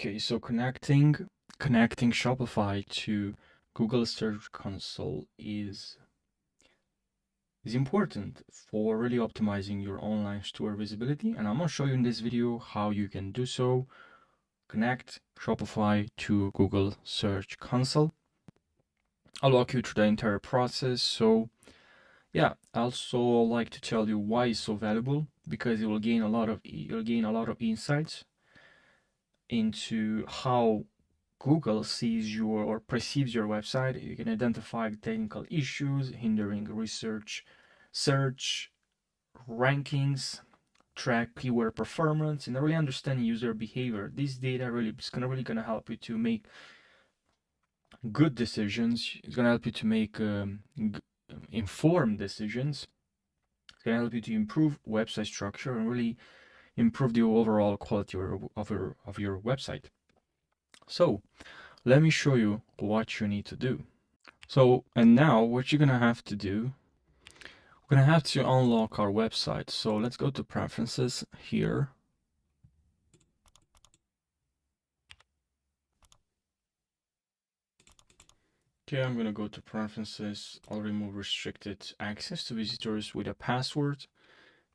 Okay, so connecting Shopify to Google Search Console is important for really optimizing your online store visibility, and I'm gonna show you in this video how you can do so. Connect Shopify to Google Search Console. I'll walk you through the entire process. So yeah, I also like to tell you why it's so valuable, because you'll gain a lot of insights into how Google sees your or perceives your website. You can identify technical issues hindering research, search, rankings, track keyword performance, and really understand user behavior. This data really is gonna help you to make good decisions. It's gonna help you to make informed decisions. It's gonna help you to improve website structure and really improve the overall quality of your website. So let me show you what you need to do. So, and now what you're gonna have to do, we're gonna have to unlock our website. So let's go to preferences here. Okay, I'm gonna go to preferences. I'll remove restricted access to visitors with a password,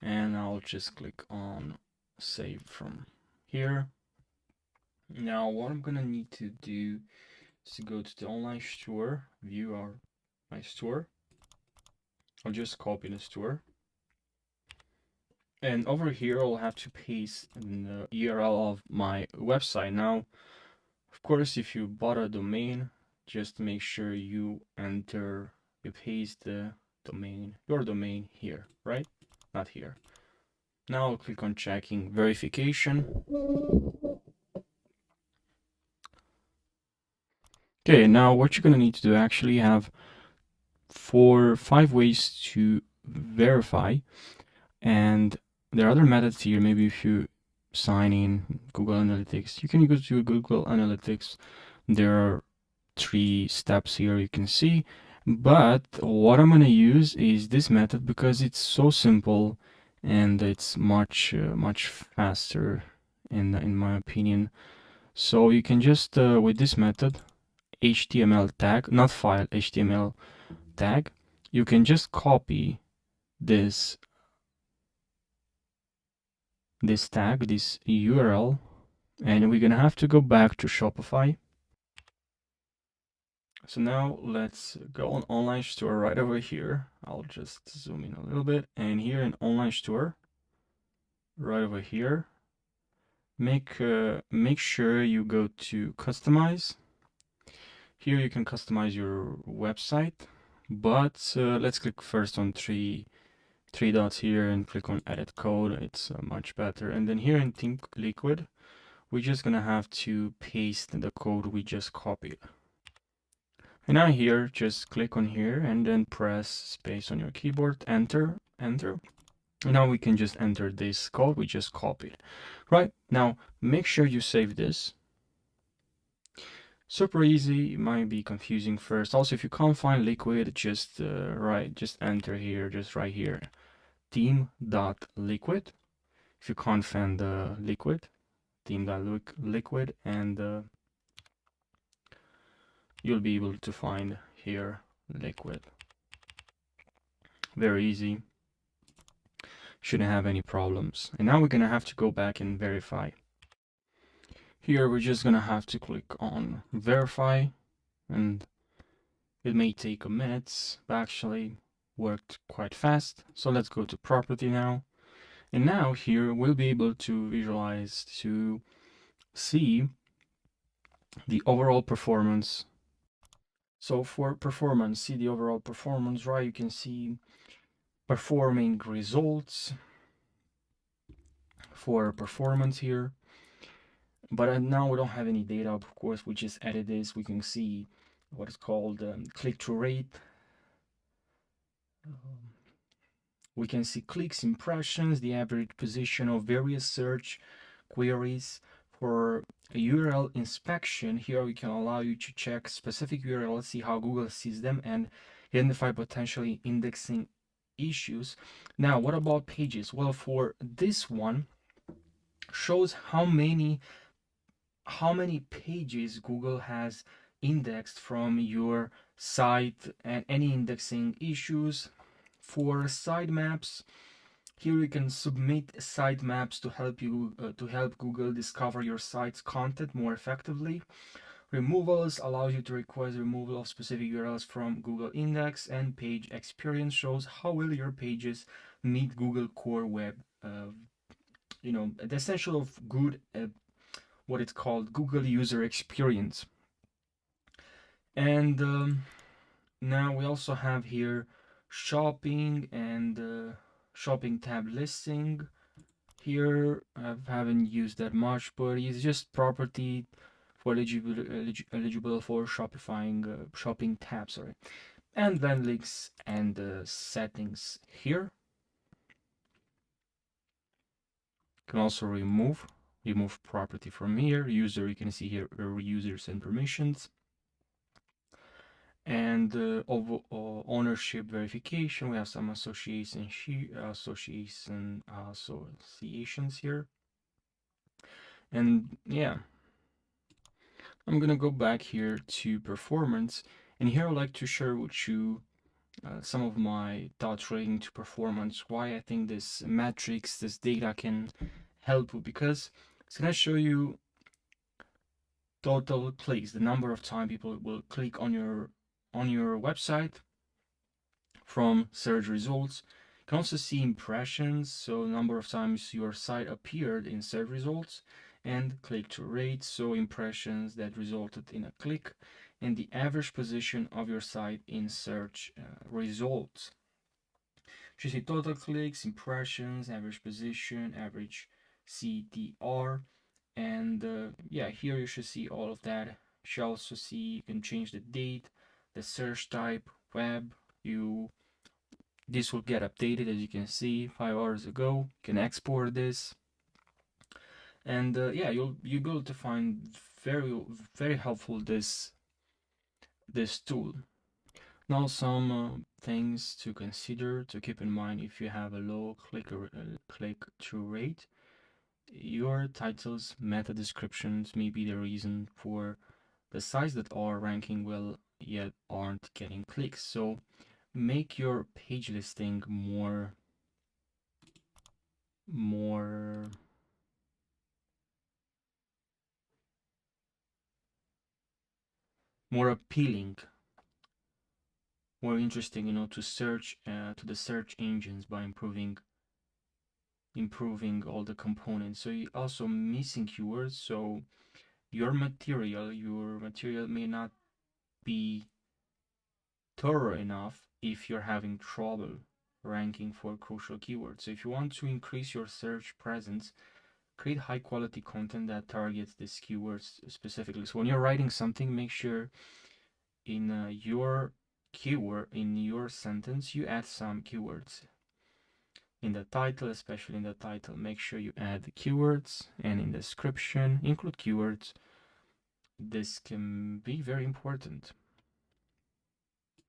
and I'll just click on save from here. Now, what I'm gonna need to do is to go to the online store, view my store. I'll just copy the store. And over here, I'll have to paste the URL of my website. Now, of course, if you bought a domain, just make sure you paste the domain, your domain here, right? Not here. Now I'll click on checking verification. Okay, now what you're gonna need to do, actually have 5 ways to verify, and there are other methods here. Maybe if you sign in Google Analytics, you can go to Google Analytics. There are 3 steps here you can see, but what I'm going to use is this method because it's so simple and it's much faster in my opinion. So you can just with this method, HTML tag, not file, HTML tag, you can just copy this tag, this URL, and we're gonna have to go back to Shopify. So now let's go on online store right over here. I'll just zoom in a little bit, and here in online store, right over here, make sure you go to customize. Here you can customize your website, but let's click first on three dots here and click on edit code. It's much better. And then here in Team Liquid, we're just gonna have to paste the code we just copied. And now here, just click on here and then press space on your keyboard, enter. Now we can just enter this code we just copied. Right, now make sure you save this. Super easy, it might be confusing first. Also, if you can't find Liquid, just enter here, just right here, theme.liquid. If you can't find the liquid, theme.liquid, and you'll be able to find here liquid. Very easy. Shouldn't have any problems. And now we're gonna have to go back and verify. Here we're just gonna have to click on verify, and it may take a minute, but actually worked quite fast. So let's go to property now. And now here we'll be able to visualize, to see the overall performance. So for performance, see the overall performance, right? You can see performing results for performance here. But now we don't have any data, of course. We just edit this. We can see what is called click-through rate. We can see clicks, impressions, the average position of various search queries. For a URL inspection, here we can allow you to check specific URLs, see how Google sees them, and identify potentially indexing issues. Now, what about pages? Well, for this one, shows how many how many pages Google has indexed from your site and any indexing issues. For sitemaps, here you can submit sitemaps to help Google discover your site's content more effectively. Removals allows you to request removal of specific URLs from Google Index, and page experience shows how well your pages meet Google Core Web. The essential of good, what it's called, Google user experience. And now we also have here shopping and shopping tab listing. Here I haven't used that much, but it's just property for eligible for Shopify shopping tab, sorry. And then links and settings here. You can also remove property from here. User, you can see here users and permissions. And ownership verification, we have some associations here. And yeah, I'm gonna go back here to performance, and here I'd like to share with you some of my thoughts relating to performance, why I think this metrics, this data can help you, because it's gonna show you total clicks, the number of time people will click on your website from search results. You can also see impressions, so number of times your site appeared in search results, and click-through rate, so impressions that resulted in a click, and the average position of your site in search results. You see total clicks, impressions, average position, average CTR, and yeah, here you should see all of that. You should also see, you can change the date, the search type, web. This will get updated, as you can see, 5 hours ago. You can export this, and yeah, you'll be able to find very helpful this tool. Now, some things to consider, to keep in mind if you have a low click-through rate. Your titles, meta descriptions may be the reason for the sites that are ranking well yet aren't getting clicks. So make your page listing more appealing, more interesting, to search to the search engines by improving all the components. So you also missing keywords, so your material may not be thorough enough if you're having trouble ranking for crucial keywords. So if you want to increase your search presence, create high quality content that targets these keywords specifically. So when you're writing something, make sure in your sentence you add some keywords. In the title, especially in the title, make sure you add the keywords, and in the description include keywords. This can be very important.